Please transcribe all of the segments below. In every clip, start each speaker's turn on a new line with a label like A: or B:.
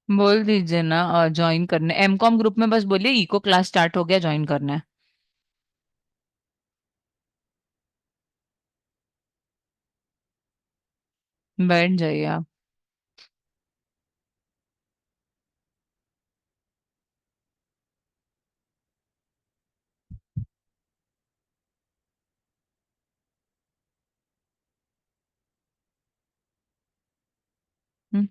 A: बोल दीजिए ना, ज्वाइन करने एमकॉम ग्रुप में, बस बोलिए इको क्लास स्टार्ट हो गया, ज्वाइन करना है। बैठ जाइए आप। हम्म।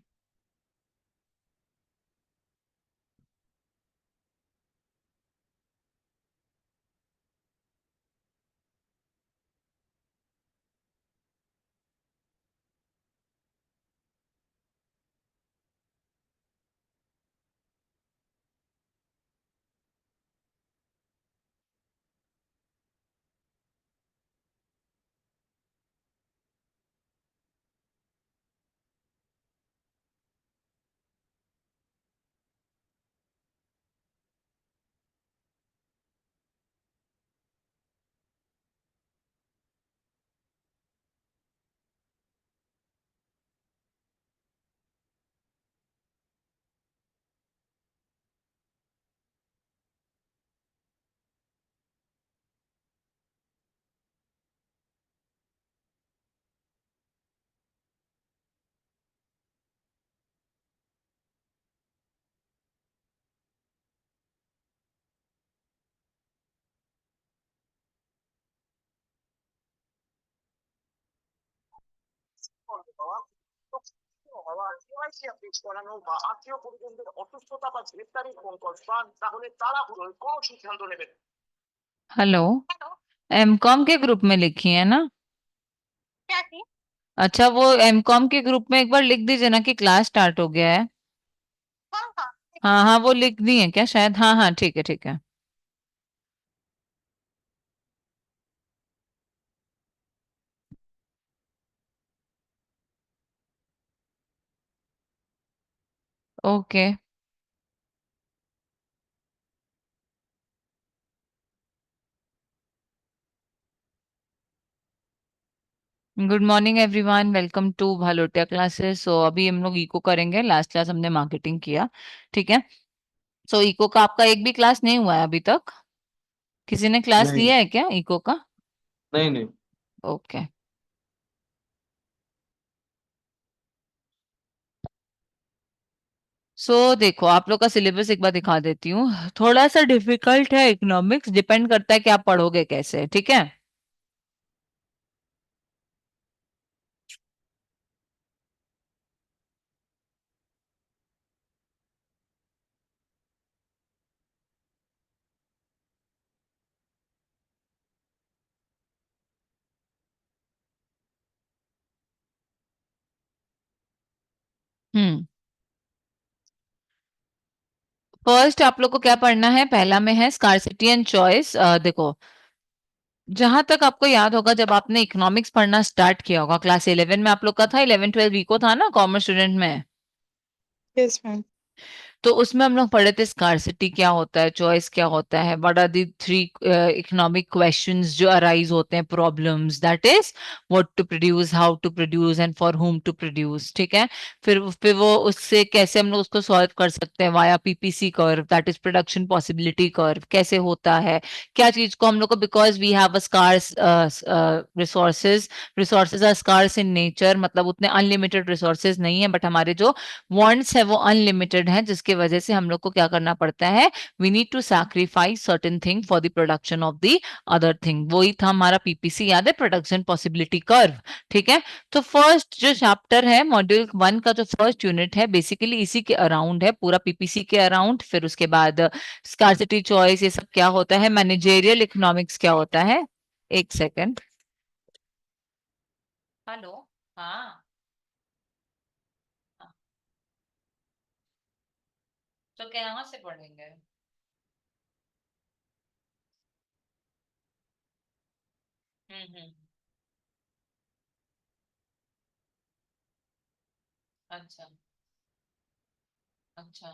B: বাবা, বাবা, কেওয়াইসি আপডেট করানো বা আত্মীয় পরিজনদের অসুস্থতা বা গ্রেপ্তারির ফোন কল পান, তাহলে তাড়াহুড়োয় কোনো সিদ্ধান্ত নেবেন।
A: हेलो। एमकॉम के ग्रुप में लिखी है ना?
B: क्या थी?
A: अच्छा, वो एमकॉम के ग्रुप में एक बार लिख दीजिए ना कि क्लास स्टार्ट हो गया है।
B: हाँ हाँ।
A: हाँ हाँ, वो लिख दी है क्या शायद? हाँ हाँ, ठीक है ठीक है। Okay. Good morning everyone, welcome to Bhalotia classes. So अभी हम लोग इको करेंगे, लास्ट क्लास हमने मार्केटिंग किया। ठीक है। सो इको का आपका एक भी क्लास नहीं हुआ है अभी तक? किसी ने क्लास
C: नहीं,
A: लिया है क्या इको का?
C: नहीं, नहीं।
A: ओके। देखो, आप लोग का सिलेबस एक बार दिखा देती हूँ। थोड़ा सा डिफिकल्ट है इकोनॉमिक्स, डिपेंड करता है कि आप पढ़ोगे कैसे। ठीक है। हम्म। फर्स्ट आप लोग को क्या पढ़ना है? पहला में है स्कार्सिटी एंड चॉइस। देखो, जहां तक आपको याद होगा, जब आपने इकोनॉमिक्स पढ़ना स्टार्ट किया होगा क्लास 11 में, आप लोग का था 11 12 वीको था ना कॉमर्स स्टूडेंट में।
D: Yes ma'am.
A: तो उसमें हम लोग पढ़े थे स्कार्सिटी क्या होता है, चॉइस क्या होता है, what are the three economic questions जो अराइज होते हैं, problems, that is what to produce, how to produce and for whom to produce. ठीक है। फिर वो उससे कैसे हम लोग उसको सॉल्व कर सकते हैं via PPC curve, that is production possibility curve, कैसे होता है, क्या चीज को हम लोग को, because we have a scarce resources, resources are scarce in nature, मतलब उतने अनलिमिटेड रिसोर्सेज नहीं है, बट हमारे जो वांट्स है वो अनलिमिटेड है, जिसके वजह से हम लोग को क्या करना पड़ता है, we need to sacrifice certain thing for the production of the other thing. वही था हमारा पीपीसी, याद है, प्रोडक्शन पॉसिबिलिटी कर्व। ठीक है। तो फर्स्ट जो चैप्टर है मॉड्यूल 1 का, जो फर्स्ट यूनिट है, बेसिकली इसी के अराउंड है, पूरा पीपीसी के अराउंड। फिर उसके बाद स्कार्सिटी चॉइस ये सब क्या होता है, मैनेजेरियल इकोनॉमिक्स क्या होता है। एक सेकंड। हेलो। हाँ। हाँ, तो कहाँ से पढ़ेंगे? हम्म। अच्छा। अच्छा।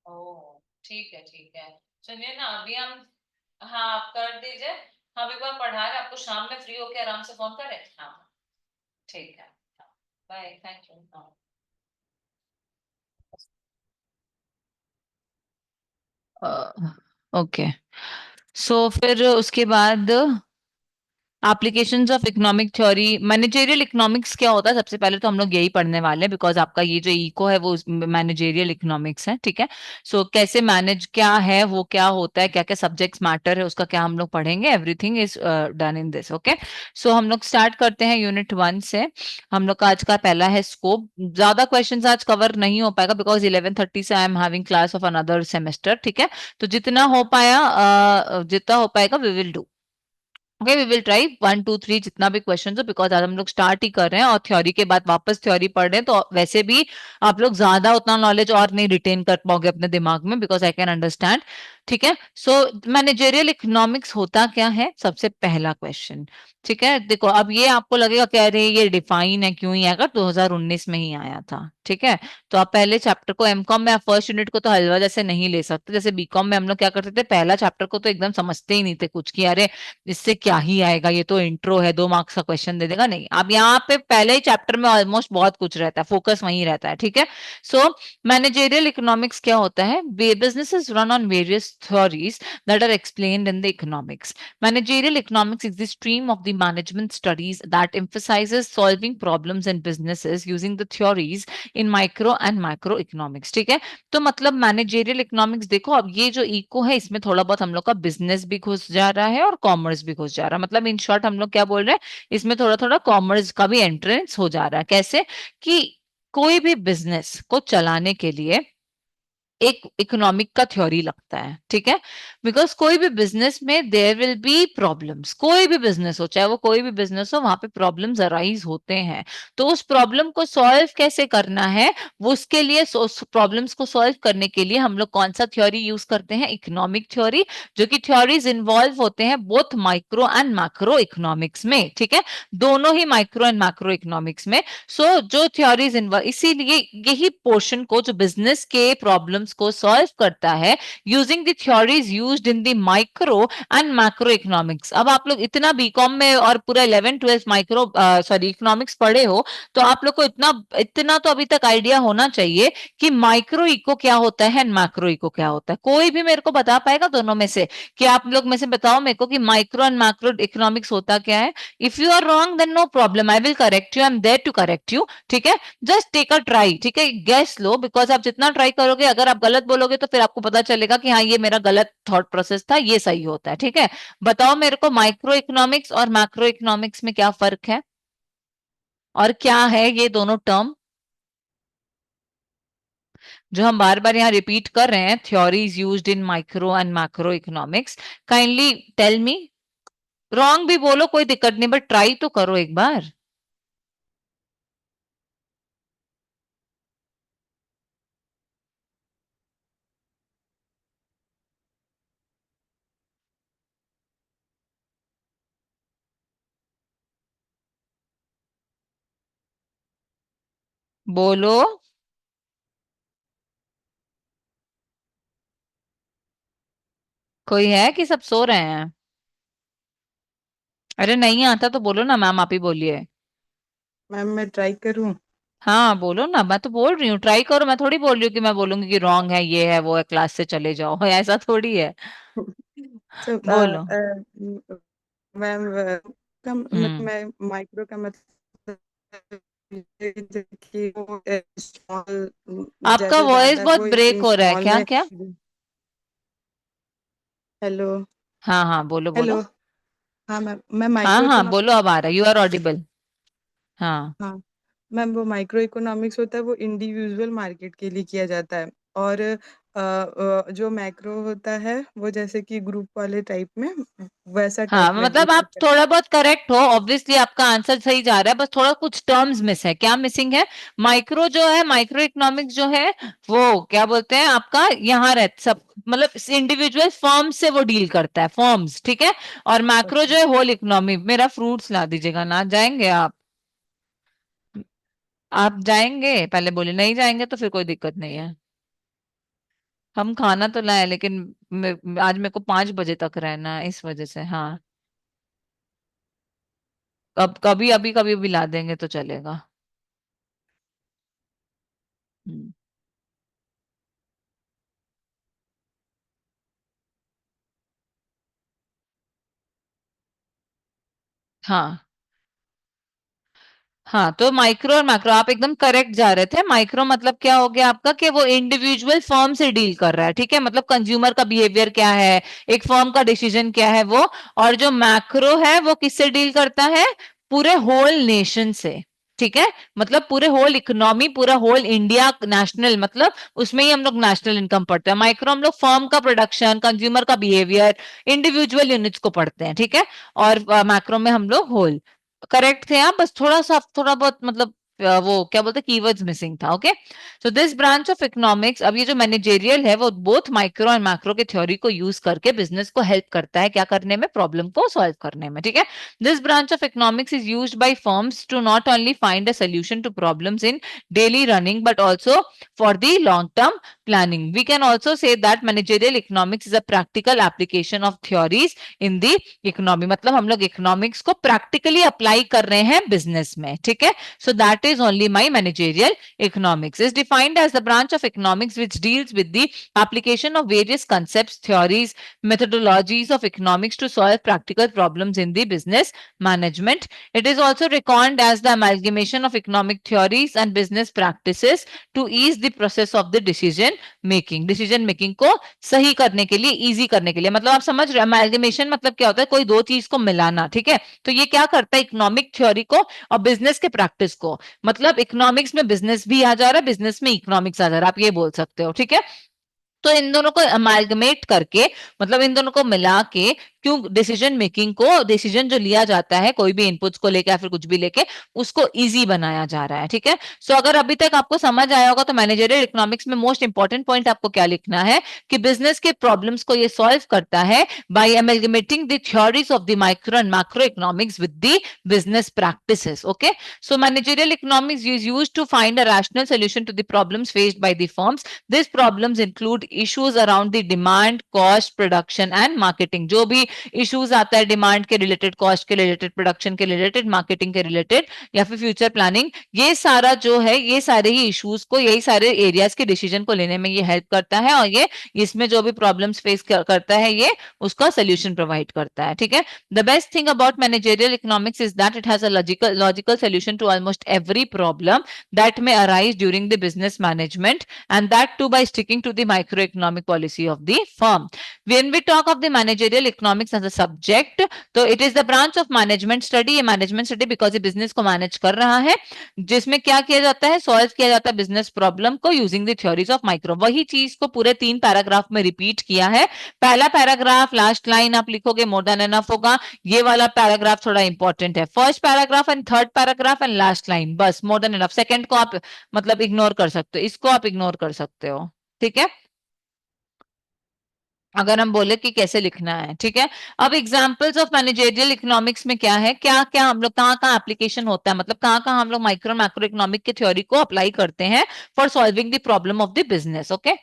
A: ओ। ठीक है। सुनिए ना, अभी हम, हाँ आप कर दीजिए। हम एक बार पढ़ा रहे, आपको शाम में फ्री होके आराम से फोन करें। हाँ ठीक है। Bye, thank you. Okay, so फिर उसके बाद applications of economic theory. Managerial economics क्या होता है, सबसे पहले तो हम लोग यही पढ़ने वाले हैं, बिकॉज आपका ये जो इको है वो मैनेजेरियल इकोनॉमिक्स है, ठीक है। सो कैसे मैनेज क्या है, वो क्या होता है, क्या क्या सब्जेक्ट्स मैटर है, उसका क्या हम लोग पढ़ेंगे। Everything is done in this, okay. So हम लोग स्टार्ट करते हैं यूनिट 1 से। हम लोग का आज का पहला है स्कोप। ज्यादा क्वेश्चंस आज कवर नहीं हो पाएगा, बिकॉज 11:30 से I am having class of another semester, ठीक है। तो जितना हो पाया, जितना हो पाएगा we will do. Okay, we will try 1 2 3 जितना भी क्वेश्चन हो, बिकॉज आज हम लोग स्टार्ट ही कर रहे हैं और थ्योरी के बाद वापस थ्योरी पढ़ रहे हैं, तो वैसे भी आप लोग ज्यादा उतना नॉलेज और नहीं रिटेन कर पाओगे अपने दिमाग में, बिकॉज आई कैन अंडरस्टैंड, ठीक है। सो मैनेजेरियल इकोनॉमिक्स होता क्या है, सबसे पहला क्वेश्चन, ठीक है। देखो अब ये आपको लगेगा कह रहे ये डिफाइन है, क्यों ही आएगा, 2019 में ही आया था, ठीक है। तो आप पहले चैप्टर को, एमकॉम में आप फर्स्ट यूनिट को तो हलवा जैसे नहीं ले सकते, जैसे बीकॉम में हम लोग क्या करते थे, पहला चैप्टर को तो एकदम समझते ही नहीं थे कुछ, कि अरे इससे क्या ही आएगा, ये तो इंट्रो है, 2 मार्क्स का क्वेश्चन दे देगा। नहीं, अब यहाँ पे पहले ही चैप्टर में ऑलमोस्ट बहुत कुछ रहता है, फोकस वहीं रहता है, ठीक है। सो मैनेजेरियल इकोनॉमिक्स क्या होता है, businesses run on various theories that are explained in the economics. Managerial economics is the stream of the management studies that emphasizes solving problems in businesses using the theories in micro and macroeconomics, ठीक है। तो मतलब managerial economics, देखो अब ये जो eco है इसमें थोड़ा बहुत हम लोग का बिजनेस भी घुस जा रहा है और कॉमर्स भी घुस जा रहा है, मतलब इन शॉर्ट हम लोग क्या बोल रहे हैं, इसमें थोड़ा थोड़ा कॉमर्स का भी एंट्रेंस हो जा रहा है। कैसे कि कोई भी बिजनेस को चलाने के लिए एक इकोनॉमिक का थ्योरी लगता है, ठीक है। बिकॉज कोई भी बिजनेस में देयर विल बी प्रॉब्लम्स, कोई भी बिजनेस हो, चाहे वो कोई भी बिजनेस हो, वहां पे प्रॉब्लम्स अराइज होते हैं। तो उस प्रॉब्लम को सॉल्व कैसे करना है, वो उसके लिए प्रॉब्लम्स को सॉल्व करने के लिए हम लोग कौन सा थ्योरी यूज करते हैं, इकोनॉमिक थ्योरी, जो कि थ्योरीज इन्वॉल्व होते हैं both micro and macro economics में, ठीक है। दोनों ही माइक्रो एंड मैक्रो इकोनॉमिक्स में। सो जो थ्योरीज इन्वॉल्व, इसीलिए यही पोर्शन को जो बिजनेस के प्रॉब्लम्स को सॉल्व करता है using the theories used in the micro and macro economics. अब आप लोग इतना बीकॉम में और पूरा 11 12 माइक्रो सॉरी इकोनॉमिक्स पढ़े हो, तो आप लोग को इतना इतना तो अभी तक आइडिया होना चाहिए कि माइक्रो इको क्या होता है एंड मैक्रो इको क्या होता है। कोई भी मेरे को बता पाएगा दोनों में से, कि आप लोग में से बताओ मेरे को कि माइक्रो एंड मैक्रो इकोनॉमिक्स होता क्या है। If you are wrong then no problem, I will correct you, I am there to correct you, ठीक है। जस्ट टेक अ ट्राई, ठीक है, गैस लो, बिकॉज आप जितना ट्राई करोगे, अगर आप गलत बोलोगे तो फिर आपको पता चलेगा कि हाँ ये मेरा गलत थॉट प्रोसेस था, ये सही होता है, ठीक है। बताओ मेरे को माइक्रो इकोनॉमिक्स और मैक्रो इकोनॉमिक्स में क्या फर्क है, और क्या है ये दोनों टर्म जो हम बार बार यहाँ रिपीट कर रहे हैं, theories used in micro and macro economics. Kindly tell me. Wrong भी बोलो कोई दिक्कत नहीं, बट ट्राई तो करो एक बार। बोलो। कोई है कि सब सो रहे हैं? अरे नहीं आता तो बोलो ना मैम, आप ही बोलिए।
D: मैम मैं ट्राई करूं?
A: हाँ बोलो ना, मैं तो बोल रही हूँ ट्राई करो, मैं थोड़ी बोल रही हूँ कि मैं बोलूंगी कि रॉन्ग है, ये है वो है, क्लास से चले जाओ ऐसा थोड़ी है।
D: so
A: बोलो।
D: मैम का
A: हम्म।
D: मैं माइक्रो का मतलब कि वो स्मॉल,
A: आपका
D: जैसे
A: वॉइस
D: ज्यादा
A: बहुत
D: वो
A: ब्रेक हो रहा है,
D: स्मॉल
A: क्या
D: में।
A: क्या?
D: हेलो।
A: हाँ हाँ बोलो
D: हेलो।
A: बोलो।
D: हाँ मैम, मैं
A: हाँ
D: माइक्रो
A: हाँ
D: इकोनॉमिक्स।
A: बोलो, अब आ रहा है, यू आर ऑडिबल। हाँ।
D: हाँ मैम, वो माइक्रो इकोनॉमिक्स होता है वो इंडिविजुअल मार्केट के लिए किया जाता है, और जो मैक्रो होता है वो जैसे कि ग्रुप वाले टाइप में, वैसा
A: हाँ
D: टाइप में
A: मतलब आप
D: डिफाइन करता
A: थोड़ा बहुत करेक्ट हो, ऑब्वियसली आपका आंसर सही जा रहा है, बस थोड़ा कुछ टर्म्स मिस है। क्या मिसिंग है? माइक्रो जो है, माइक्रो इकोनॉमिक्स जो है, वो क्या बोलते हैं आपका, यहाँ रहते सब, मतलब इंडिविजुअल फर्म से वो डील करता है, फर्म्स, ठीक है। और मैक्रो
D: है।
A: जो है होल इकोनॉमी। मेरा फ्रूट्स ला दीजिएगा ना, जाएंगे आप जाएंगे, पहले बोले नहीं जाएंगे तो फिर कोई दिक्कत नहीं है। हम खाना तो लाए, लेकिन आज मेरे को 5 बजे तक रहना है, इस वजह से। हाँ, कभी अभी कभी भी ला देंगे तो चलेगा। हम्म, हाँ हाँ, तो माइक्रो और मैक्रो आप एकदम करेक्ट जा रहे थे। माइक्रो मतलब क्या हो गया आपका, कि वो इंडिविजुअल फर्म से डील कर रहा है, ठीक है, मतलब कंज्यूमर का बिहेवियर क्या है, एक फर्म का डिसीजन क्या है वो। और जो मैक्रो है वो किससे डील करता है, पूरे होल नेशन से, ठीक है, मतलब पूरे होल इकोनॉमी, पूरा होल इंडिया, नेशनल, मतलब उसमें ही हम लोग नेशनल इनकम पढ़ते हैं। माइक्रो हम लोग फर्म का प्रोडक्शन, कंज्यूमर का बिहेवियर, इंडिविजुअल यूनिट्स को पढ़ते हैं, ठीक है। और मैक्रो में हम लोग होल। करेक्ट थे आप, बस थोड़ा सा थोड़ा बहुत मतलब वो क्या बोलते हैं, कीवर्ड्स मिसिंग था। Okay, so this branch of economics, अब ये जो मैनेजेरियल है वो बोथ माइक्रो और मैक्रो के थ्योरी को यूज करके बिजनेस को हेल्प करता है, क्या करने में, प्रॉब्लम को सॉल्व करने में, ठीक है। This branch of economics is used by firms to not only find a solution to problems in daily running but also for the long term planning. We can also say that managerial economics is a practical application of theories in the economy, मतलब हम लोग economics को practically apply कर रहे हैं business में, ठीक है। So that is only my managerial economics is defined as the branch of economics which deals with the application of various concepts, theories, methodologies of economics to solve practical problems in the business management. It is also reckoned as the amalgamation of economic theories and business practices to ease the process of the decision making को सही करने के लिए, easy करने के लिए, मतलब आप समझ रहे, अमेल्गेमेशन मतलब क्या होता है, कोई दो चीज को मिलाना, ठीक है। तो ये क्या करता है, इकोनॉमिक थ्योरी को और बिजनेस के प्रैक्टिस को, मतलब इकोनॉमिक्स में बिजनेस भी आ जा रहा है, बिजनेस में इकोनॉमिक्स आ जा रहा है, आप ये बोल सकते हो, ठीक है। तो इन दोनों को अमालगमेट करके, मतलब इन दोनों को मिला के, क्यों डिसीजन मेकिंग को, डिसीजन जो लिया जाता है कोई भी इनपुट्स को लेके या फिर कुछ भी लेके, उसको इजी बनाया जा रहा है, ठीक है। सो अगर अभी तक आपको समझ आया होगा तो मैनेजरियल इकोनॉमिक्स में मोस्ट इंपॉर्टेंट पॉइंट आपको क्या लिखना है, कि बिजनेस के प्रॉब्लम्स को ये सॉल्व करता है by amalgamating the theories of the micro and macro economics with the business practices. Okay, so managerial economics is used to find a rational solution to the problems faced by the firms. These problems include issues around the demand, cost, production and marketing. जो भी issues आता है demand के related, cost के related, production के related, marketing के related, या फिर फ्यूचर प्लानिंग, ये सारा जो है, ये सारे ही इश्यूज को, यही सारे एरियाज के डिसीजन को लेने में ये हेल्प करता है, और ये इसमें जो भी प्रॉब्लम्स फेस करता है ये उसका सोल्यूशन प्रोवाइड करता है, ठीक है। The best thing about managerial economics is that it has a logical solution to almost every problem that may arise during the business management, and that too by sticking to the microeconomic policy of the firm. When we talk of the managerial economics as a subject, तो it is the branch of management study, ये management study because ये business को manage कर रहा है, जिसमें क्या किया जाता है, सॉल्व किया जाता है बिजनेस प्रॉब्लम को using the theories of micro. वही चीज को पूरे 3 पैराग्राफ में रिपीट किया है। पहला पैराग्राफ लास्ट लाइन आप लिखोगे मोर देन एनफ होगा, ये वाला पैराग्राफ थोड़ा इंपॉर्टेंट है, first paragraph and third paragraph and last line, बस मोर देन एनफ। सेकंड को आप मतलब इग्नोर कर सकते हो, इसको आप इग्नोर कर सकते हो, ठीक है, अगर हम बोले कि कैसे लिखना है, ठीक है। अब एग्जांपल्स ऑफ मैनेजरियल इकोनॉमिक्स में क्या है, क्या क्या हम लोग कहाँ कहाँ एप्लीकेशन होता है, मतलब कहाँ कहाँ हम लोग माइक्रो मैक्रो इकोनॉमिक की थ्योरी को अप्लाई करते हैं for solving the problem of the business. Okay,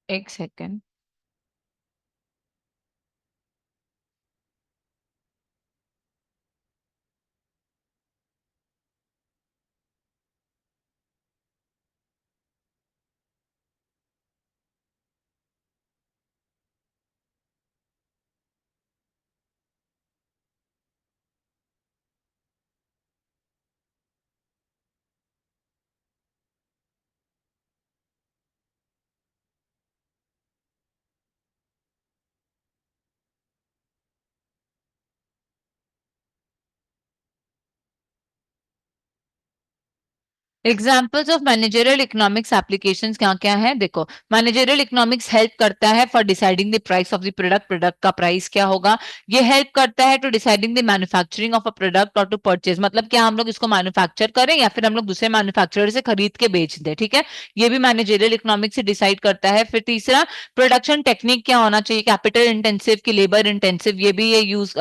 A: एक second. Examples of managerial economics applications क्या क्या है? देखो, मैनेजरियल इकोनॉमिक्स हेल्प करता है for deciding the price of the product, product का प्राइस क्या होगा। ये हेल्प करता है to deciding the manufacturing of a product और टू परचेज, मतलब क्या हम लोग इसको मैन्युफैक्चर करें या फिर हम लोग दूसरे मैन्युफैक्चरर से खरीद के बेच दें, ठीक है। ये भी मैनेजरियल इकोनॉमिक्स से डिसाइड करता है। फिर तीसरा, प्रोडक्शन टेक्निक क्या होना चाहिए, कैपिटल इंटेंसिव की लेबर इंटेंसिव, ये भी ये यूज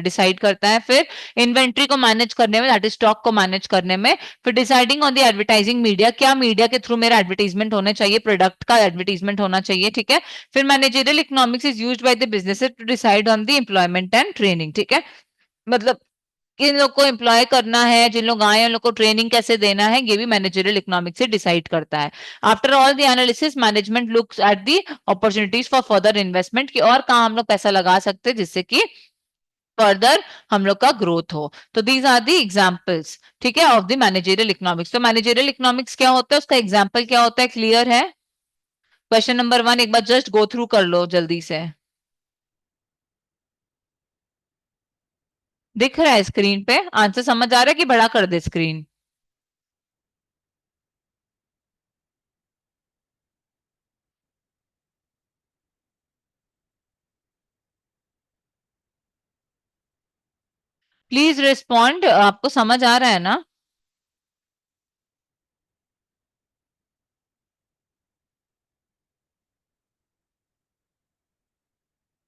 A: डिसाइड करता है। फिर इन्वेंट्री को मैनेज करने में, दैट इज स्टॉक को मैनेज करने में। फिर deciding on the advertising media, क्या मीडिया के थ्रू मेरा एडवर्टाइजमेंट होना चाहिए, प्रोडक्ट का एडवर्टाइजमेंट होना चाहिए, ठीक है। फिर managerial economics is used by the businesses to decide on the employment and training, ठीक है। मतलब किन लोग को एम्प्लॉय करना है, जिन लोग आए उन लोग को ट्रेनिंग कैसे देना है, ये भी मैनेजरियल इकोनॉमिक्स से डिसाइड करता है। After all the analysis, management looks at the opportunities for further investment, की और कहाँ हम लोग पैसा लगा सकते हैं जिससे कि फर्दर हम लोग का ग्रोथ हो। तो दीज आर दी एग्जाम्पल्स, ठीक है, ऑफ द मैनेजरियल इकोनॉमिक्स। तो मैनेजरियल इकोनॉमिक्स क्या होता है, उसका एग्जाम्पल क्या होता है, क्लियर है? क्वेश्चन नंबर 1 एक बार जस्ट गो थ्रू कर लो जल्दी से। दिख रहा है स्क्रीन पे आंसर, समझ आ रहा है कि बड़ा कर दे स्क्रीन? प्लीज रिस्पॉन्ड, आपको समझ आ रहा है ना?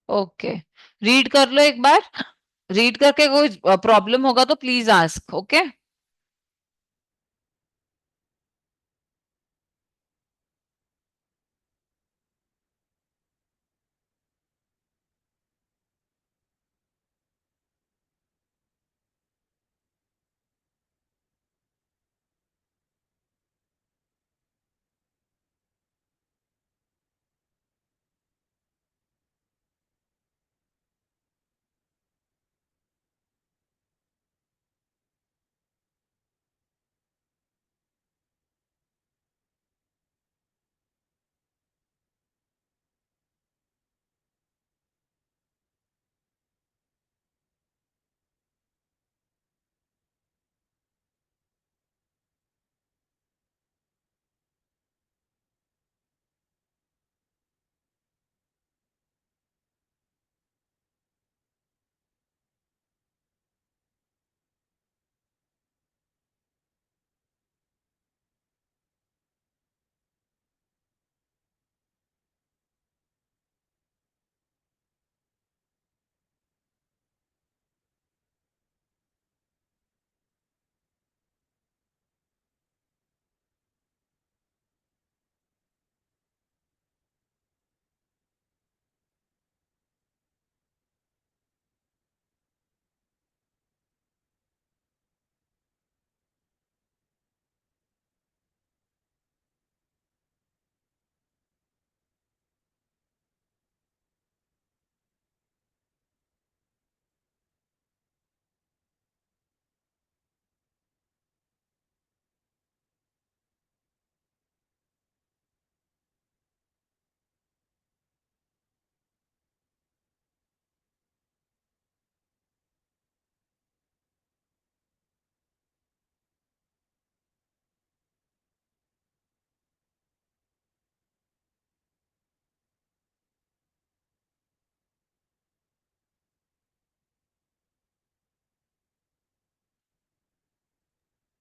A: ओके, रीड कर लो एक बार। रीड करके कोई प्रॉब्लम होगा तो please ask, okay.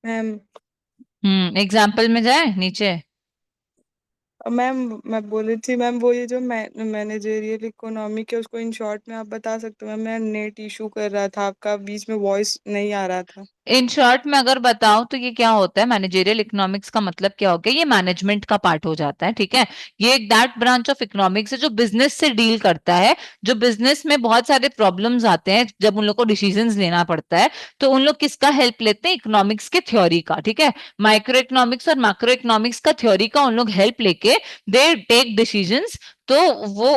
D: Ma'am
A: example में जाए नीचे।
D: मैम मैं बोल रही थी मैम, वो ये जो मैनेजरियल इकोनॉमिक है उसको इन शॉर्ट में आप बता सकते हो मैम? मैं नेट इशू कर रहा था, आपका बीच में वॉइस नहीं आ रहा था।
A: इन शॉर्ट में अगर बताऊं तो ये क्या होता है, मैनेजरियल इकोनॉमिक्स का मतलब क्या हो गया, ये मैनेजमेंट का पार्ट हो जाता है, ठीक है। ये एक दैट ब्रांच ऑफ इकोनॉमिक्स है जो बिजनेस से डील करता है। जो बिजनेस में बहुत सारे प्रॉब्लम्स आते हैं जब उन लोग को डिसीजंस लेना पड़ता है, तो उन लोग किसका हेल्प लेते हैं, इकोनॉमिक्स के थ्योरी का, ठीक है। माइक्रो इकोनॉमिक्स और मैक्रो इकोनॉमिक्स का थ्योरी का उन लोग हेल्प लेके दे टेक डिसीजंस तो वो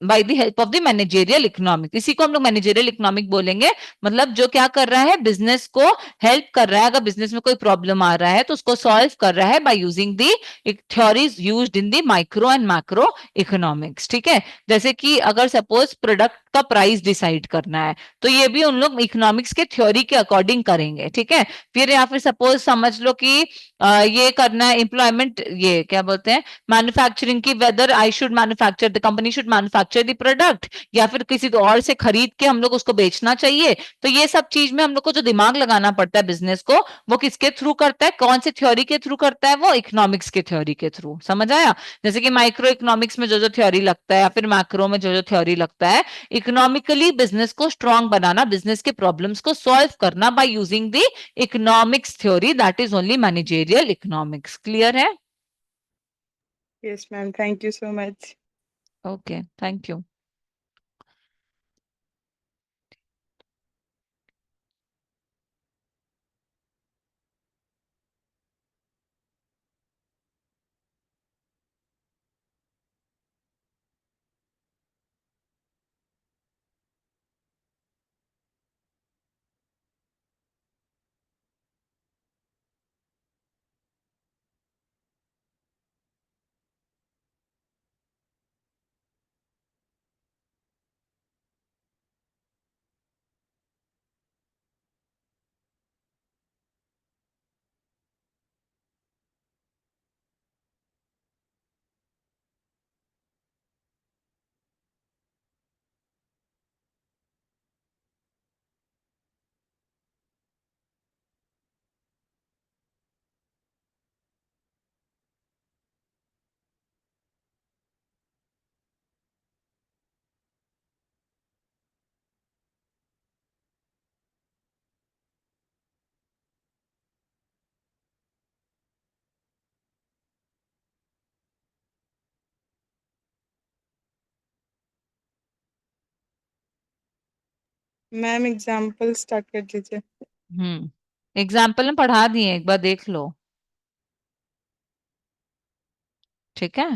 A: by the help of the managerial economic, इसी को हम लोग मैनेजेरियल इकोनॉमिक बोलेंगे। मतलब जो क्या कर रहा है, बिजनेस को हेल्प कर रहा है, अगर बिजनेस में कोई प्रॉब्लम आ रहा है तो उसको सॉल्व कर रहा है by using the theories used in the micro and macro economics. ठीक है, जैसे कि अगर सपोज प्रोडक्ट का प्राइस डिसाइड करना है तो ये भी उन लोग इकोनॉमिक्स के थ्योरी के अकॉर्डिंग करेंगे। ठीक है, फिर या फिर सपोज समझ लो कि ये करना है एम्प्लॉयमेंट, ये क्या बोलते हैं, मैन्युफैक्चरिंग की, whether I should manufacture, the company should manufacture the product या फिर किसी और से खरीद के हम लोग उसको बेचना चाहिए। तो ये सब चीज में हम लोग को जो दिमाग लगाना पड़ता है बिजनेस को, वो किसके थ्रू करता है, कौन से थ्योरी के थ्रू करता है, वो इकोनॉमिक्स के थ्योरी के थ्रू। समझ आया? जैसे कि माइक्रो इकोनॉमिक्स में जो जो थ्योरी लगता है या फिर मैक्रो में जो जो थ्योरी लगता है, इकोनॉमिकली बिजनेस को स्ट्रांग बनाना, बिजनेस के प्रॉब्लम्स को सॉल्व करना by using the economics theory, that is only managerial economics. Clear है?
D: Yes ma'am, thank you so much.
A: Okay, thank you.
D: Ma'am example start कर दीजिए।
A: एग्जाम्पल में पढ़ा दिए, एक बार देख लो। ठीक है,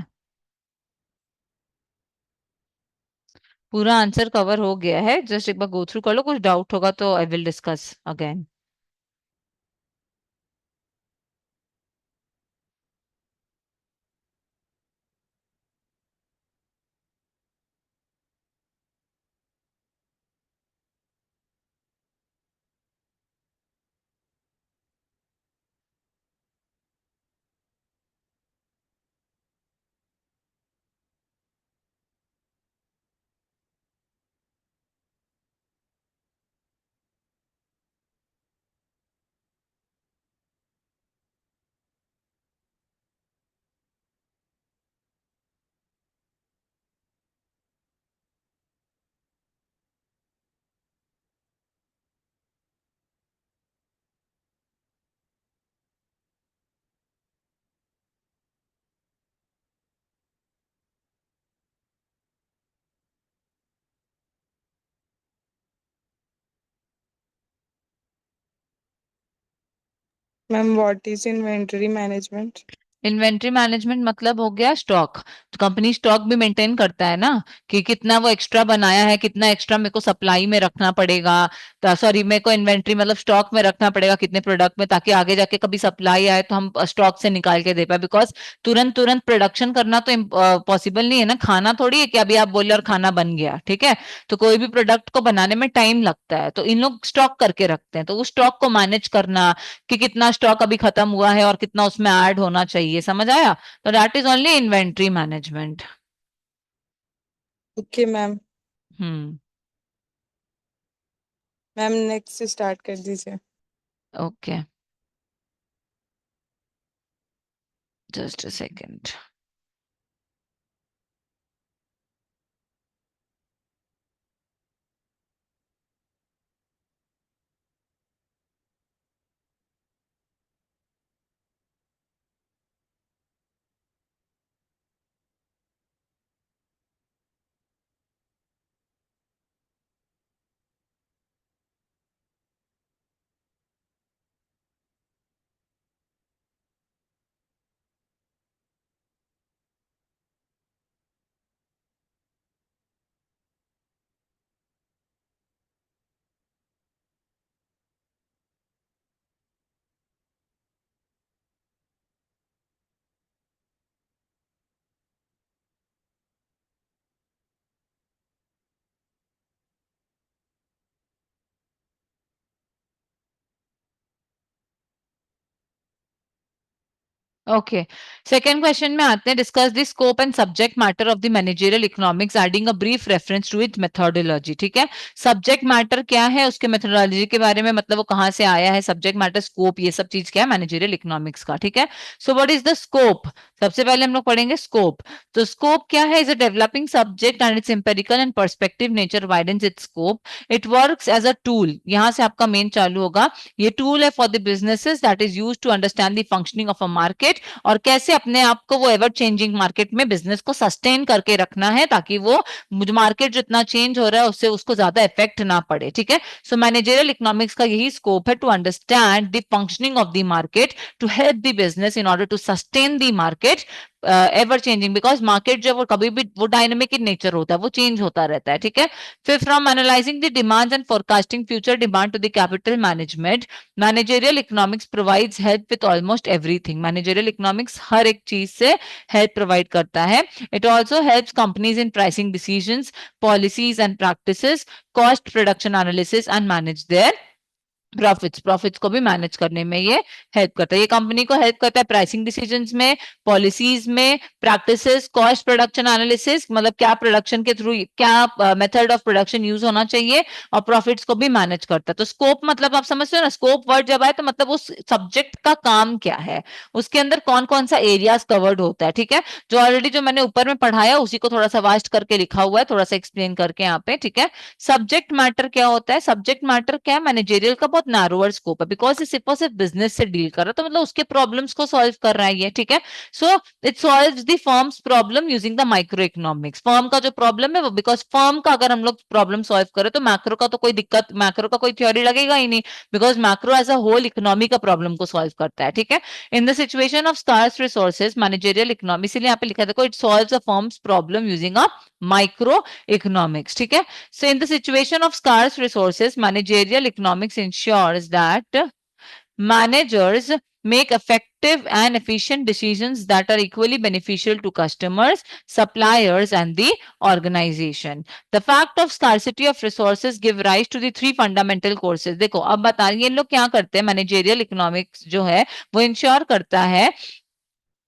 A: पूरा आंसर कवर हो गया है, जस्ट एक बार गो थ्रू कर लो, कुछ डाउट होगा तो I will discuss again.
D: Ma'am what is inventory management?
A: Inventory management मतलब हो गया स्टॉक। तो कंपनी स्टॉक भी मेंटेन करता है ना, कि कितना वो एक्स्ट्रा बनाया है, कितना एक्स्ट्रा मेरे को सप्लाई में रखना पड़ेगा, तो सॉरी मेरे को इन्वेंट्री मतलब स्टॉक में रखना पड़ेगा कितने प्रोडक्ट में, ताकि आगे जाके कभी सप्लाई आए तो हम स्टॉक से निकाल के दे पाए। बिकॉज तुरंत तुरंत प्रोडक्शन करना तो पॉसिबल नहीं है ना, खाना थोड़ी है कि अभी आप बोले और खाना बन गया। ठीक है, तो कोई भी प्रोडक्ट को बनाने में टाइम लगता है, तो इन लोग स्टॉक करके रखते हैं, तो उस स्टॉक को मैनेज करना कि कितना स्टॉक अभी खत्म हुआ है और कितना उसमें ऐड होना चाहिए। समझ आया? तो that is only inventory management.
D: Okay ma'am.
A: Hmm.
D: Ma'am next start कर दीजिए।
A: Okay, just a second. Okay, second question में आते हैं, discuss the scope and subject matter of the managerial economics adding a brief reference to its methodology. ठीक है, subject matter क्या है, उसके मेथोडोलॉजी के बारे में, मतलब वो कहाँ से आया है, सब्जेक्ट मैटर, स्कोप, ये सब चीज क्या है मैनेजरियल इकोनॉमिक्स का। ठीक है, so what is the scope, सबसे पहले हम लोग पढ़ेंगे स्कोप। तो स्कोप क्या है, is a developing subject and its empirical and perspective nature widens its scope. It works as a tool, यहां से आपका मेन चालू होगा। ये टूल है for the businesses that is used to understand the functioning of a market, और कैसे अपने आप को वो एवर चेंजिंग मार्केट में बिजनेस को सस्टेन करके रखना है, ताकि वो मार्केट जितना चेंज हो रहा है उससे उसको ज्यादा इफेक्ट ना पड़े। ठीक है, सो मैनेजरियल इकोनॉमिक्स का यही स्कोप है, to understand the functioning of the market, to help the business in order to sustain the market ever changing, because market जो वो कभी भी वो डायनेमिक इन नेचर होता है, वो चेंज होता रहता है। ठीक है, फिर from analysing the demands and forecasting future demand to the capital management, managerial economics provides help with almost everything. Managerial economics हर एक चीज से हेल्प प्रोवाइड करता है। It also helps companies in pricing decisions, policies and practices, cost production analysis and manage their profits को भी manage करने में ये हेल्प करता है। ये कंपनी को हेल्प करता है प्राइसिंग डिसीजंस में, पॉलिसीज में, प्रैक्टिसेस, कॉस्ट प्रोडक्शन एनालिसिस, मतलब क्या प्रोडक्शन के थ्रू क्या मेथड ऑफ प्रोडक्शन यूज होना चाहिए, और प्रॉफिट्स को भी मैनेज करता है। तो स्कोप मतलब आप समझते हो ना, स्कोप वर्ड जब आए तो मतलब उस सब्जेक्ट का काम क्या है, उसके अंदर कौन कौन सा एरियाज कवर्ड होता है। ठीक है, जो ऑलरेडी जो मैंने ऊपर में पढ़ाया उसी को थोड़ा सा वास्ट करके लिखा हुआ है, थोड़ा सा एक्सप्लेन करके यहाँ पे। ठीक है, सब्जेक्ट मैटर क्या होता है, सब्जेक्ट मैटर क्या है, मैनेजरियल का बहुत नैरोअर स्कोप है, बिकॉज ये सिर्फ बिजनेस से डील कर रहा है, तो मतलब उसके प्रॉब्लम्स को सॉल्व कर रहा है ये। ठीक है, so it solves the firms problem using the micro economics. Firm का जो प्रॉब्लम है वो, बिकॉज फर्म का अगर हम लोग प्रॉब्लम सॉल्व करें तो मैक्रो का तो कोई दिक्कत, मैक्रो का कोई थ्योरी लगेगा ही नहीं, because macro as a whole economy का प्रॉब्लम को सॉल्व करता है। ठीक है, in the situation of scarce resources managerial economy, इसीलिए यहाँ पे लिखा है देखो, it solves a firm's problem using a micro economics. ठीक है, so in the situation of scarce resources, managerial economics ensures that managers make effective and efficient decisions that are equally beneficial to customers, suppliers, and the organization. The fact of scarcity of resources give rise to the three fundamental courses. देखो अब बता रही है, ये लोग क्या करते हैं, मैनेजरियल इकोनॉमिक्स जो है वो इंश्योर करता है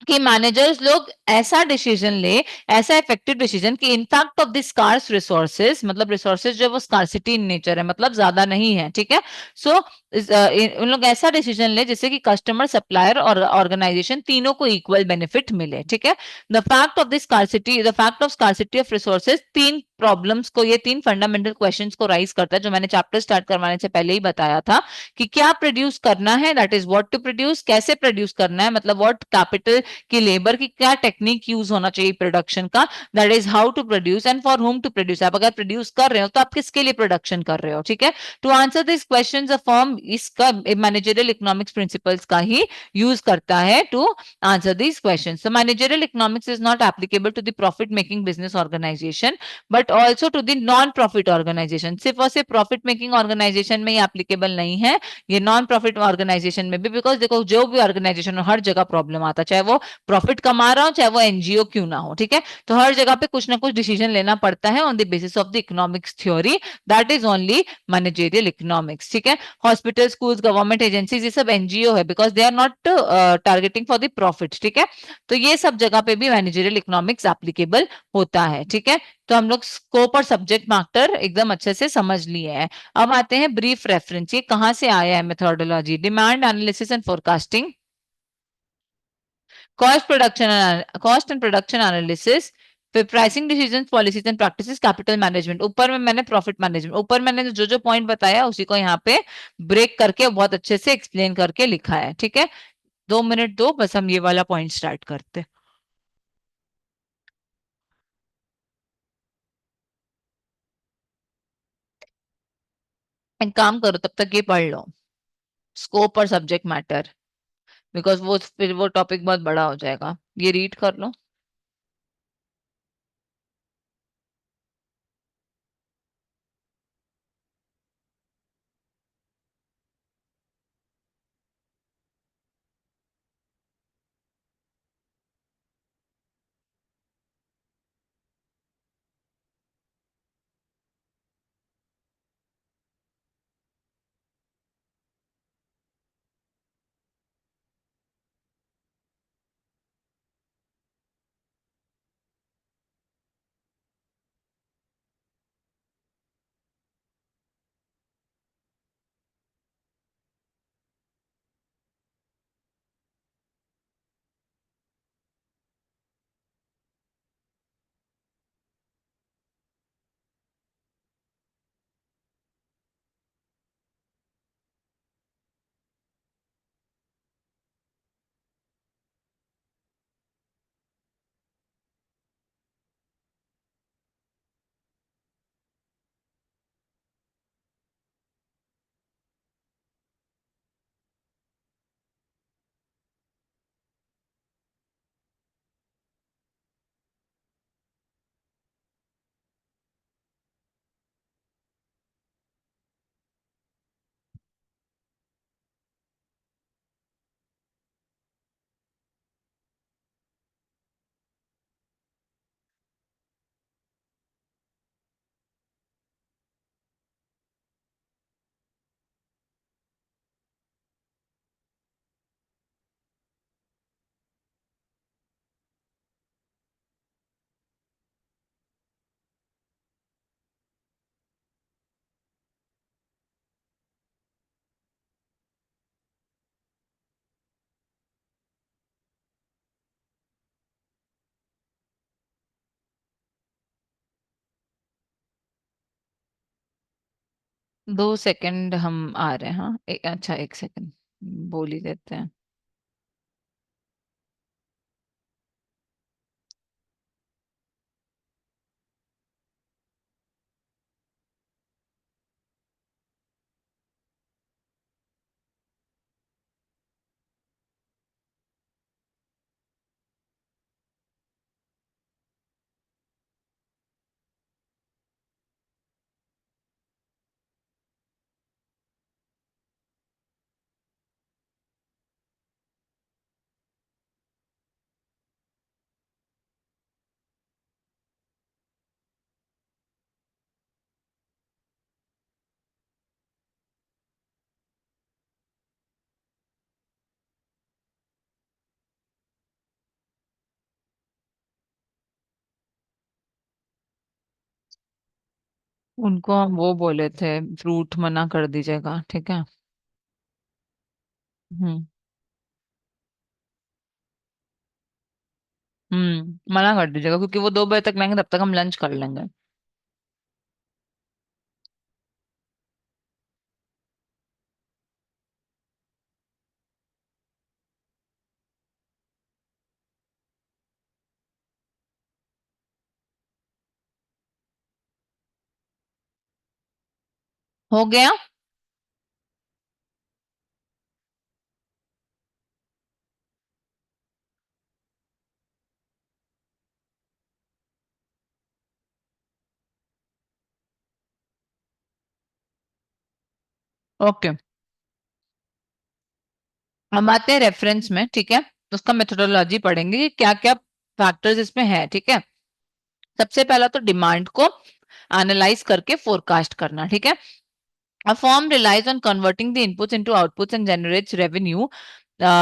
A: कि मैनेजर्स लोग ऐसा डिसीजन ले, ऐसा इफेक्टिव डिसीजन कि in fact of the scarce resources, मतलब रिसोर्सेज जो वो स्कार्सिटी इन नेचर है, मतलब ज्यादा नहीं है। ठीक है, सो उन लोग ऐसा डिसीजन ले जिससे कि कस्टमर, सप्लायर और ऑर्गेनाइजेशन तीनों को इक्वल बेनिफिट मिले। ठीक है, the fact of scarcity of resources तीन प्रॉब्लम्स को, ये तीन फंडामेंटल क्वेश्चंस को राइज करता है, जो मैंने चैप्टर स्टार्ट करवाने से पहले ही बताया था कि क्या प्रोड्यूस करना है, that is what to produce, कैसे प्रोड्यूस करना है, मतलब व्हाट कैपिटल कि लेबर की क्या टेक्निक यूज होना चाहिए प्रोडक्शन का, that is how to produce and for whom to produce. आप अगर प्रोड्यूस कर रहे हो तो आप किसके लिए प्रोडक्शन कर रहे हो। ठीक है, to answer this question a firm इसका मैनेजरियल इकोनॉमिक्स प्रिंसिपल्स का ही यूज करता है to answer this question. So managerial economics is not applicable to the profit making business organization but also to the non profit organization। सिर्फ और सिर्फ profit making organisation में ही applicable नहीं है, ये नॉन प्रॉफिट ऑर्गेनाइजेशन में भी, बिकॉज देखो जो भी ऑर्गेनाइजेशन हर जगह प्रॉब्लम आता है, चाहे वो प्रॉफिट कमा रहा हो चाहे वो एनजीओ क्यों ना हो। ठीक है, तो हर जगह पे कुछ ना कुछ डिसीजन लेना पड़ता है on the basis of the economics theory, that is only managerial economics. ठीक है, हॉस्पिटल, स्कूल्स, गवर्नमेंट एजेंसीज, ये सब एनजीओ है, because they are not targeting for the profit. ठीक है, तो ये सब जगह पे भी मैनेजरियल इकोनॉमिक्स एप्लीकेबल होता है। ठीक है, तो हम लोग स्कोप और सब्जेक्ट मैटर एकदम अच्छे से समझ लिए हैं। अब आते हैं ब्रीफ रेफरेंस, ये कहां से आया है methodology, demand analysis and forecasting, cost and production analysis, फिर pricing decisions, policies and practices, capital management. ऊपर में मैंने प्रॉफिट मैनेजमेंट, ऊपर मैंने जो जो पॉइंट बताया उसी को यहाँ पे ब्रेक करके बहुत अच्छे से एक्सप्लेन करके लिखा है। ठीक है, 2 मिनट दो बस, हम ये वाला पॉइंट स्टार्ट करते हैं। एक काम करो, तब तक ये पढ़ लो, स्कोप और सब्जेक्ट मैटर, बिकॉज वो फिर वो टॉपिक बहुत बड़ा हो जाएगा, ये रीड कर लो। 2 सेकंड हम आ रहे हैं। हाँ अच्छा 1 सेकंड बोल ही देते हैं। उनको हम वो बोले थे, फ्रूट मना कर दीजिएगा, ठीक है। हम्म। मना कर दीजिएगा क्योंकि वो 2 बजे तक लेंगे, तब तक हम लंच कर लेंगे। हो गया। ओके, हम आते हैं रेफरेंस में, ठीक है। उसका मेथोडोलॉजी पढ़ेंगे कि क्या क्या फैक्टर्स इसमें है, ठीक है। सबसे पहला तो डिमांड को एनालाइज करके फोरकास्ट करना, ठीक है। A firm relies on converting the inputs into outputs and generates revenue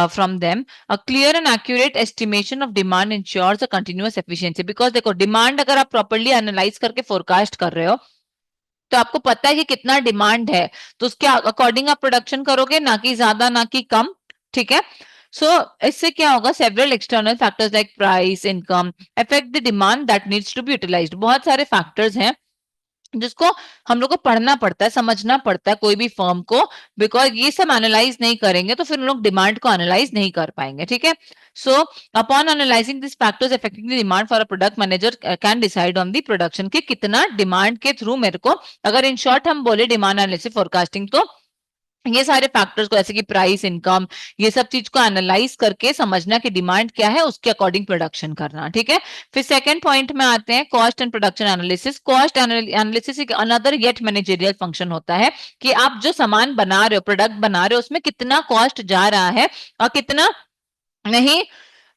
A: from them. A clear and accurate estimation of demand ensures a continuous efficiency. Because देखो डिमांड अगर आप प्रॉपरली एनालाइज करके forecast कर रहे हो तो आपको पता है कि कितना डिमांड है, तो उसके अकॉर्डिंग आप प्रोडक्शन करोगे, ना कि ज्यादा ना कि कम, ठीक है। सो इससे क्या होगा, several external factors like price, income affect the demand that needs to be utilised. बहुत सारे फैक्टर्स हैं जिसको हम लोग को पढ़ना पड़ता है, समझना पड़ता है कोई भी फर्म को। बिकॉज ये सब एनालाइज नहीं करेंगे तो फिर हम लोग डिमांड को एनालाइज नहीं कर पाएंगे, ठीक है। So upon analysing this factors affecting the demand for a product, manager can decide on the production कि कितना डिमांड के थ्रू मेरे को, अगर इन शॉर्ट हम बोले डिमांड एनालिसिस फोरकास्टिंग, तो ये सारे फैक्टर्स को जैसे कि प्राइस, इनकम, ये सब चीज को एनालाइज करके समझना कि डिमांड क्या है, उसके अकॉर्डिंग प्रोडक्शन करना, ठीक है। फिर सेकंड पॉइंट में आते हैं cost and production analysis. Cost analysis एक अनदर येट मैनेजरियल फंक्शन होता है कि आप जो सामान बना रहे हो, प्रोडक्ट बना रहे हो, उसमें कितना कॉस्ट जा रहा है और कितना नहीं।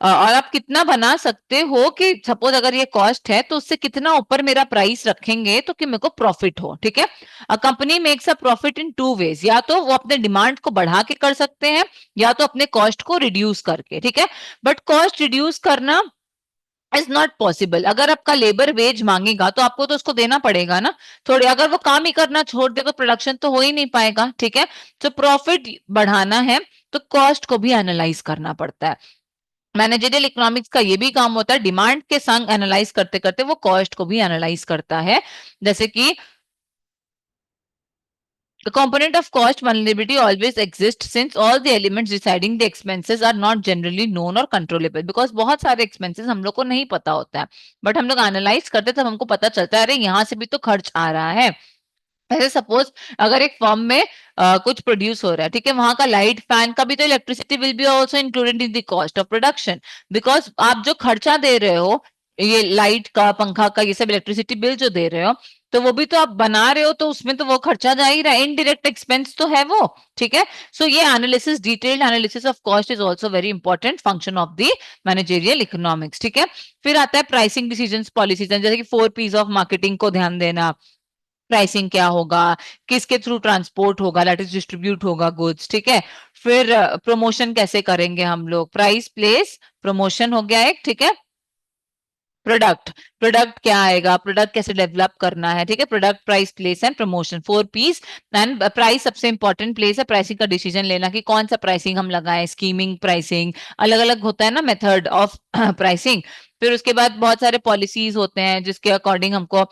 A: और आप कितना बना सकते हो कि सपोज अगर ये कॉस्ट है तो उससे कितना ऊपर मेरा प्राइस रखेंगे तो कि मेरे को प्रॉफिट हो, ठीक है। A company makes a profit in 2 ways, या तो वो अपने डिमांड को बढ़ा के कर सकते हैं या तो अपने कॉस्ट को रिड्यूस करके, ठीक है। बट कॉस्ट रिड्यूस करना इज नॉट पॉसिबल। अगर आपका लेबर वेज मांगेगा तो आपको तो उसको देना पड़ेगा ना, थोड़ी। अगर वो काम ही करना छोड़ दे तो प्रोडक्शन तो हो ही नहीं पाएगा, ठीक है। तो प्रॉफिट बढ़ाना है तो कॉस्ट को भी एनालाइज करना पड़ता है। मैनेजरियल इकोनॉमिक्स का ये भी काम होता है, डिमांड के संग एनालाइज करते करते वो कॉस्ट को भी एनालाइज करता है। जैसे कि the component of cost vulnerability always exists since all the elements deciding the expenses are not generally known or controllable, because बहुत सारे expenses हम लोग को नहीं पता होता है, बट हम लोग एनालाइज करते तब हमको पता चलता है अरे यहाँ से भी तो खर्च आ रहा है। ऐसे सपोज अगर एक फर्म में कुछ प्रोड्यूस हो रहा है, ठीक है, वहां का लाइट फैन का भी तो electricity will be also included in the cost of production. Because आप जो खर्चा दे रहे हो, ये लाइट का, पंखा का, ये सब इलेक्ट्रिसिटी बिल जो दे रहे हो, तो वो भी तो आप बना रहे हो, तो उसमें तो वो खर्चा जा ही रहा है, इनडायरेक्ट एक्सपेंस तो है वो, ठीक है। सो ये analysis, detailed analysis of cost is also very important function of the managerial economics, ठीक है। फिर आता है प्राइसिंग डिसीजंस, पॉलिसीज, जैसे कि 4 P's ऑफ मार्केटिंग को ध्यान देना। प्राइसिंग क्या होगा, किसके थ्रू ट्रांसपोर्ट होगा, दैट इज डिस्ट्रीब्यूट होगा गुड्स, ठीक है। फिर प्रमोशन कैसे करेंगे हम लोग, प्राइस, प्लेस, प्रमोशन हो गया एक, ठीक है। प्रोडक्ट, प्रोडक्ट क्या आएगा, प्रोडक्ट कैसे डेवलप करना है, ठीक है। Product, price, place and promotion, 4 P's। And price सबसे इंपॉर्टेंट प्लेस है प्राइसिंग का डिसीजन लेना कि कौन सा प्राइसिंग हम लगाएं, स्कीमिंग प्राइसिंग, अलग अलग होता है ना मेथड ऑफ प्राइसिंग। फिर उसके बाद बहुत सारे पॉलिसीज होते हैं जिसके अकॉर्डिंग हमको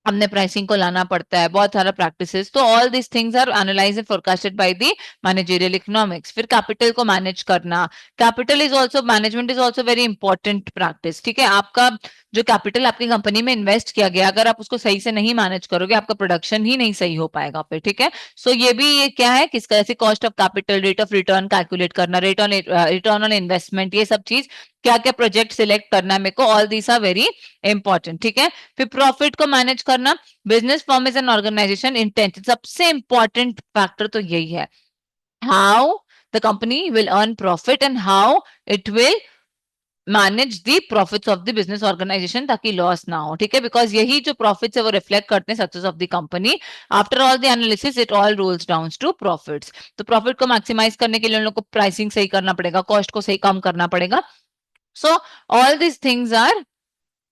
A: हमने प्राइसिंग को लाना पड़ता है, बहुत सारा प्रैक्टिसेस। तो all this things are analysed and forecasted by the managerial economics. फिर कैपिटल को मैनेज करना, capital is also, management is also very important practice. ठीक है, आपका जो कैपिटल आपकी कंपनी में इन्वेस्ट किया गया, अगर आप उसको सही से नहीं मैनेज करोगे, आपका प्रोडक्शन ही नहीं सही हो पाएगा फिर। ठीक है, सो ये भी, ये क्या है, किसका, ऐसे cost of capital, rate of return calculate करना, रिटर्न ऑन इन्वेस्टमेंट, ये सब चीज, क्या क्या प्रोजेक्ट सिलेक्ट करना है मेरे को, all these are very important. ठीक है, फिर प्रॉफिट को मैनेज करना, business form is an organisation intent, सबसे इंपॉर्टेंट फैक्टर तो यही है, how the company will earn profit and how it will manage the profits of the business organisation, ताकि लॉस ना हो। ठीक है, बिकॉज यही जो प्रॉफिट्स है वो रिफ्लेक्ट करते हैं success of the company. After all the analysis it all rolls down to profits. तो प्रॉफिट को मैक्सिमाइज करने के लिए उन लोग को प्राइसिंग सही करना पड़ेगा, कॉस्ट को सही कम करना पड़ेगा। So all these things are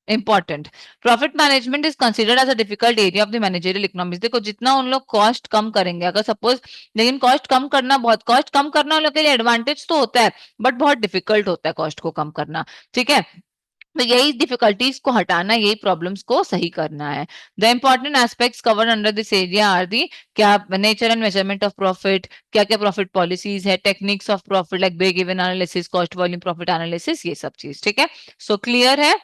A: important. Profit management is considered as a difficult area of the managerial economics. देखो, जितना उन लोग कॉस्ट कम करेंगे, अगर सपोज, लेकिन कॉस्ट कम करना, बहुत कॉस्ट कम करना उन लोग के लिए एडवांटेज तो होता है, बट बहुत डिफिकल्ट होता है कॉस्ट को कम करना। ठीक है, तो यही डिफिकल्टीज को हटाना, यही प्रॉब्लम्स को सही करना है। The important aspects covered under this area are the, क्या nature and measurement of profit, क्या क्या प्रॉफिट पॉलिसीज है, techniques of profit like break even analysis, cost volume profit analysis, ये सब चीज। ठीक है, सो क्लियर है।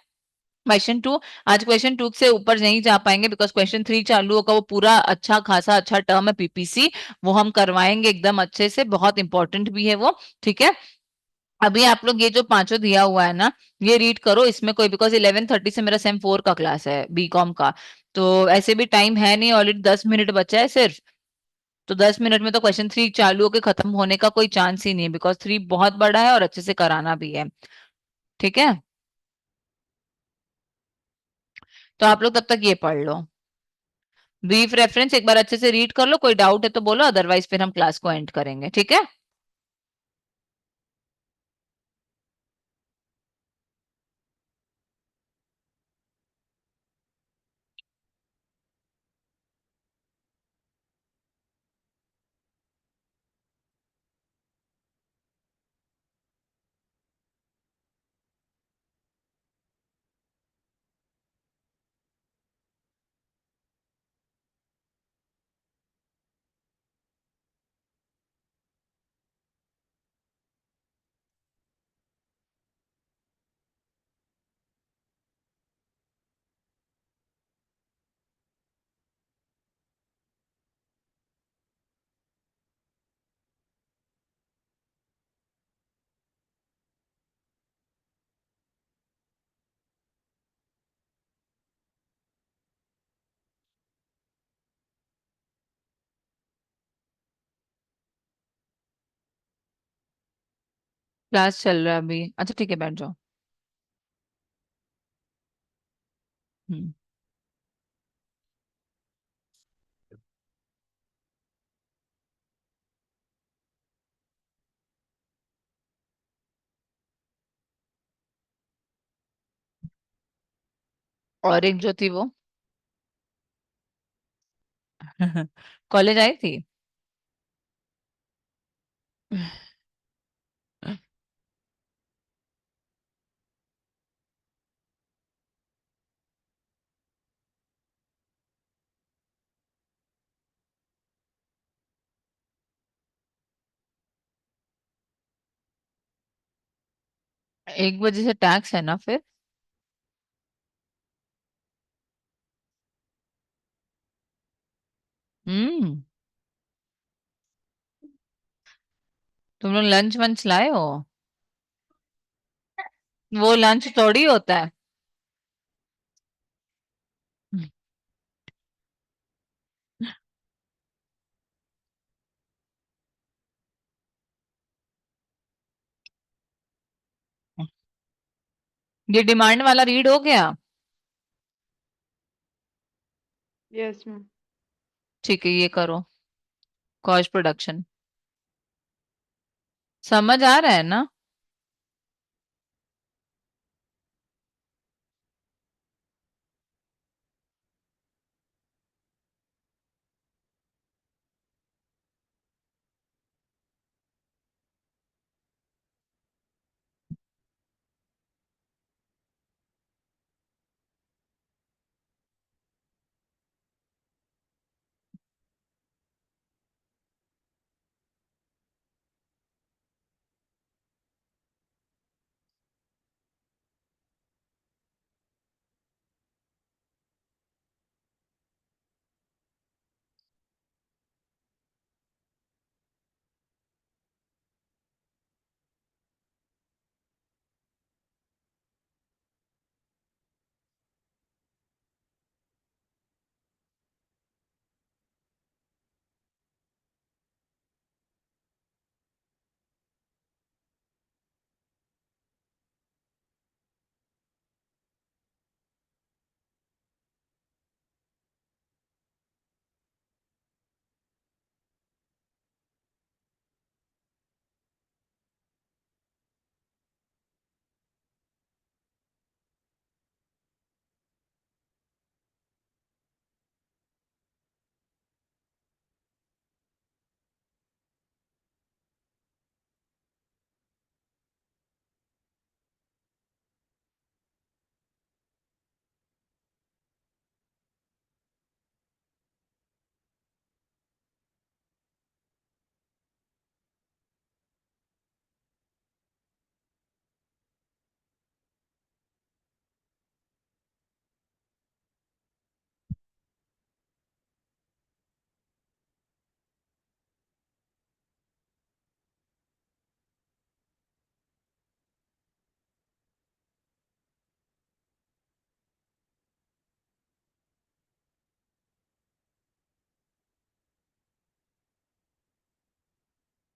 A: क्वेश्चन 2, आज क्वेश्चन 2 से ऊपर नहीं जा पाएंगे, बिकॉज क्वेश्चन 3 चालू होगा, वो पूरा अच्छा खासा अच्छा टर्म है पीपीसी, वो हम करवाएंगे एकदम अच्छे से, बहुत इंपॉर्टेंट भी है वो। ठीक है, अभी आप लोग ये जो पांचों दिया हुआ है ना, ये रीड करो, इसमें कोई, बिकॉज 11:30 से मेरा सेम 4 का क्लास है बीकॉम का, तो ऐसे भी टाइम है नहीं, ऑलरेडी 10 मिनट बचा है सिर्फ। तो 10 मिनट में तो क्वेश्चन 3 चालू होके खत्म होने का कोई चांस ही नहीं है, बिकॉज 3 बहुत बड़ा है और अच्छे से कराना भी है। ठीक है, तो आप लोग तब तक ये पढ़ लो, ब्रीफ रेफरेंस एक बार अच्छे से रीड कर लो, कोई डाउट है तो बोलो, अदरवाइज फिर हम क्लास को एंड करेंगे। ठीक है, क्लास चल रहा है अभी, अच्छा ठीक है, बैठ जाओ। हम्म, और एक जो थी वो कॉलेज आई थी। एक बजे से टैक्स है ना फिर। हम्म, तुम लोग लंच वंच लाए हो? वो लंच थोड़ी होता है। ये डिमांड वाला रीड हो गया?
D: Yes ma'am.
A: ठीक है, ये करो, कॉस्ट प्रोडक्शन, समझ आ रहा है ना?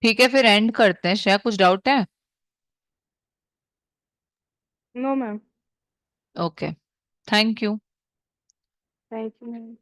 A: ठीक है, फिर एंड करते हैं। श्रेया, कुछ डाउट है?
C: No ma'am.
A: Okay, thank you.
C: Thank you ma'am.